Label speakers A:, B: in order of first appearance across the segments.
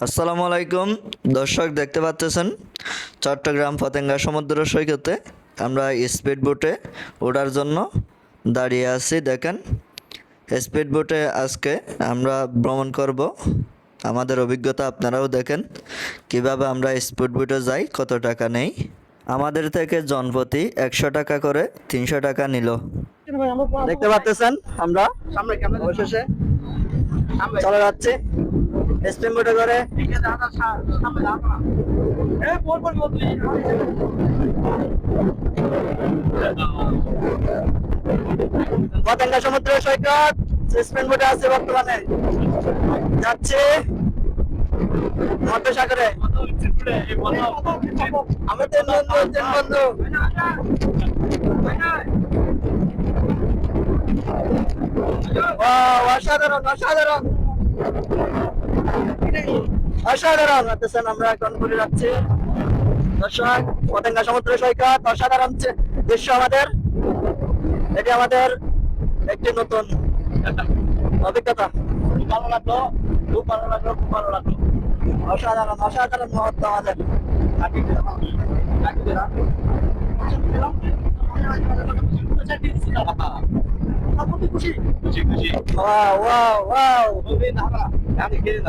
A: আসসালামু আলাইকুম দর্শক, দেখতে পাচ্ছেন চট্টগ্রাম পতেঙ্গা সমুদ্র সৈকতে আমরা স্পিড বোটে ওঠার জন্য দাঁড়িয়ে আছি। দেখেন, স্পিড বোটে আজকে আমরা ভ্রমণ করব। আমাদের অভিজ্ঞতা আপনারাও দেখেন কিভাবে আমরা স্পিড বোটে যাই, কত টাকা নেই। আমাদের থেকে জনপ্রতি 100 টাকা করে 300 টাকা নিল। দেখতে পাচ্ছেন আমরা অবশেষে চলে যাচ্ছি স্পিড বোটে করে। পতেঙ্গা সমুদ্র সৈকত স্পিড বোটে আছে, বর্তমানে যাচ্ছে মধ্যসাগরে। আমি তিন বন্ধু অসাধারণ অসাধারণ অসাধারণ দেখতেছেন, আমরা এখন ঘুরে যাচ্ছি। দর্শক, পতেঙ্গা সমুদ্র সৈকত অসাধারণ দৃশ্য আমাদের। এটি আমাদের একটি নতুন অভিজ্ঞতা। খুব ভালো লাগলো, খুব ভালো লাগলো, খুব ভালো লাগলো। অসাধারণ অসাধারণ মুহূর্ত আমাদের।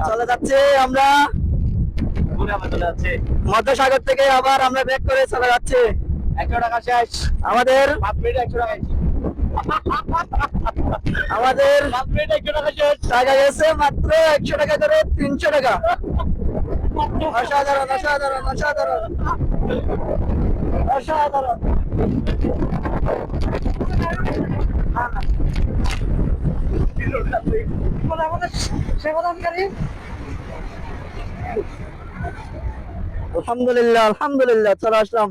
A: চলে যাচ্ছে আমরা মধ্যসাগর থেকে, আবার আমরা ব্যাক করে চলে যাচ্ছি। 100 টাকা শেষ আমাদের। 5 মিনিট 100 টাকা আমাদের 5 মিনিট 100 টাকা শেষ। টাকা গেছে মাত্র 100 টাকা করে 300 টাকা। অসাধারণ অসাধারণ অসাধারণ অসাধারণ। আলহামদুলিল্লাহ আলহামদুলিল্লাহ, চলে আসলাম।